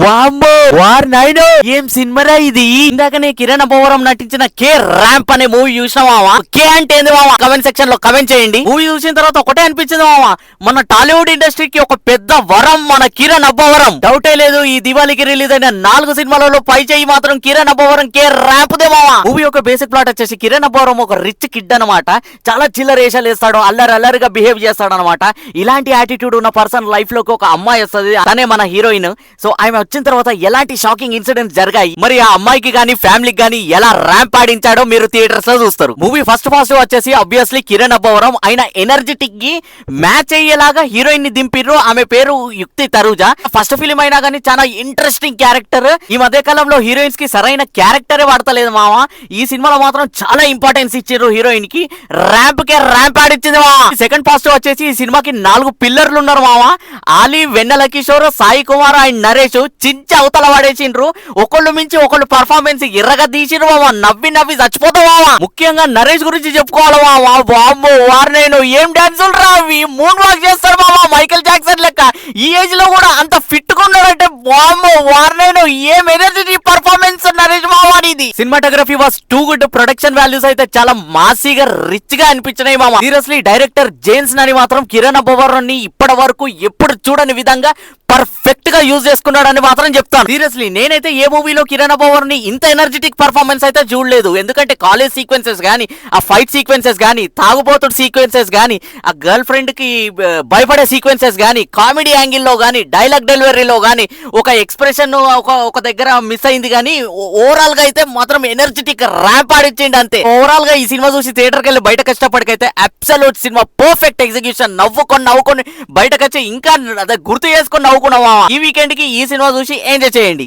వామ్మో వార్ నాయనో ఏం సినిమారా ఇది. ఇందాకనే కిరణ్ అబ్బవరం నటించిన కే ర్యాంప్ అనే మూవీ చూసినావా? కే అంటే ఏంది మావా? కమెంట్ సెక్షన్ లో కమెంట్ చేయండి. మూవీ చూసిన తర్వాత ఒకటే అనిపించింది మావా, మన టాలీవుడ్ ఇండస్ట్రీకి ఒక పెద్ద వరం మన కిరణ్ అబ్బవరం. డౌటే లేదు, ఈ దివాళీకి రిలీజ్ అయిన 4 సినిమాలలో పై చేయి మాత్రం Kiran Abbavaram K ramp they మావా. మూవీ ఒక బేసిక్ ప్లాట్ వచ్చేసి కిరణ్ అబ్బవరం ఒక రిచ్ కిడ్ అనమాట. చాలా చిల్లర వేషాలు వేస్తాడు, అల్లరిగా బిహేవ్ చేస్తాడు అనమాట. ఇలాంటి యాటిట్యూడ్ ఉన్న పర్సన్ లైఫ్ లోకి ఒక అమ్మాయి వస్తుంది, తనే మన హీరోయిన్. సో ఆమె వచ్చిన తర్వాత ఎలాంటి షాకింగ్ ఇన్సిడెంట్స్ జరిగాయి, మరి ఆ అమ్మాయికి గానీ ఫ్యామిలీకి గానీ ఎలా ర్యాంప్ ఆడించాడో మీరు థియేటర్స్ లో చూస్తారు. మూవీ ఫస్ట్ వచ్చేసి ఆబ్వియస్లీ కిరణ్ అబ్బవరం ఆయన ఎనర్జెటిక్ కి మ్యాచ్ అయ్యేలాగా హీరోయిన్ ని దింపిర్రు. ఆమె పేరు యుక్తి తరుజా. ఫస్ట్ ఫిలిం అయినా గానీ చాలా ఇంట్రెస్టింగ్ క్యారెక్టర్. ఈ మధ్య కాలంలో హీరోయిన్స్ కి సరైన క్యారెక్టరే వాడతలేదు మావా. ఈ సినిమాలో మాత్రం చాలా ఇంపార్టెన్స్ ఇచ్చారు హీరోయిన్ కి. ర్యాంప్ కే ర్యాంప్ ఆడిచ్చింది మావా. సెకండ్ పాజిటివ్ వచ్చేసి ఈ సినిమాకి 4 పిల్లర్లు ఉన్నారు మావా. ఆలీ, వెన్నెల కిషోర్, సాయి కుమార్ అండ్ నరేష్ చించి అవతల పడేసిండ్రు. ఒకళ్ళు మించి ఒకళ్ళు పర్ఫార్మెన్స్ ఎర్రగా తీసిండ్రు మావా. నవ్వి చచ్చిపోతావా. ముఖ్యంగా నరేష్ గురించి చెప్పుకోవాలి మావా. బాంబో వారు నేను ఏం డాన్సులు రా అవి. మూన్ వాక్ చేస్తాడు మావా మైకేల్ జాక్సన్ లెక్క. ఈ ఏజ్ లో కూడా అంత ఫిట్ గా ఉన్నాడంటే బాంబో వారు నేను ఏం ఎనర్జీ పర్ఫార్మెన్స్ నరేష్ మావా ఇది. Cinematography was too good. Production values అయితే చాలా మాసీగా రిచ్ గా అనిపించినాయి మావా. సీరియస్లీ డైరెక్టర్ జేమ్స్ నని మాత్రం కిరణ్ అబ్బవరం ని ఇప్పటి వరకు ఎప్పుడు చూడని విధంగా పర్ఫెక్ట్ గా యూజ్ చేసుకున్నాడని మాత్రం చెప్తాను. సీరియస్లీ నేనైతే ఏ మూవీలో కిరణ్ అబ్బవరం ని ఇంత ఎనర్జెటిక్ పర్ఫార్మెన్స్ అయితే చూడలేదు. ఎందుకంటే కాలేజ్ సీక్వెన్సెస్ గానీ, ఆ ఫైట్ సీక్వెన్సెస్ గానీ, తాగుబోతుడు సీక్వెన్సెస్ గానీ, ఆ గర్ల్ ఫ్రెండ్ కి భయపడే సీక్వెన్సెస్ గానీ, కామెడీ యాంగిల్ లో గానీ, డైలాగ్ డెలివరీలో గానీ, ఒక ఎక్స్ప్రెషన్ ఒక దగ్గర మిస్ అయింది గానీ, ఓవరాల్ గా అయితే మాత్రం ఎనర్జెటిక్ ర్యాంప్ ఆడిచ్చిండి అంతే. ఓవరాల్ గా ఈ సినిమా చూసి థియేటర్కి వెళ్ళి బయటకు కష్టపడికైతే అబ్సల్యూట్ సినిమా, పర్ఫెక్ట్ ఎగ్జిక్యూషన్. నవ్వుకొని బయటకు వచ్చి ఇంకా గుర్తు చేసుకొని నవ్వుకున్నావా. ఈ వీకెండ్ కి ఈ సినిమా చూసి ఎంజాయ్ చేయండి.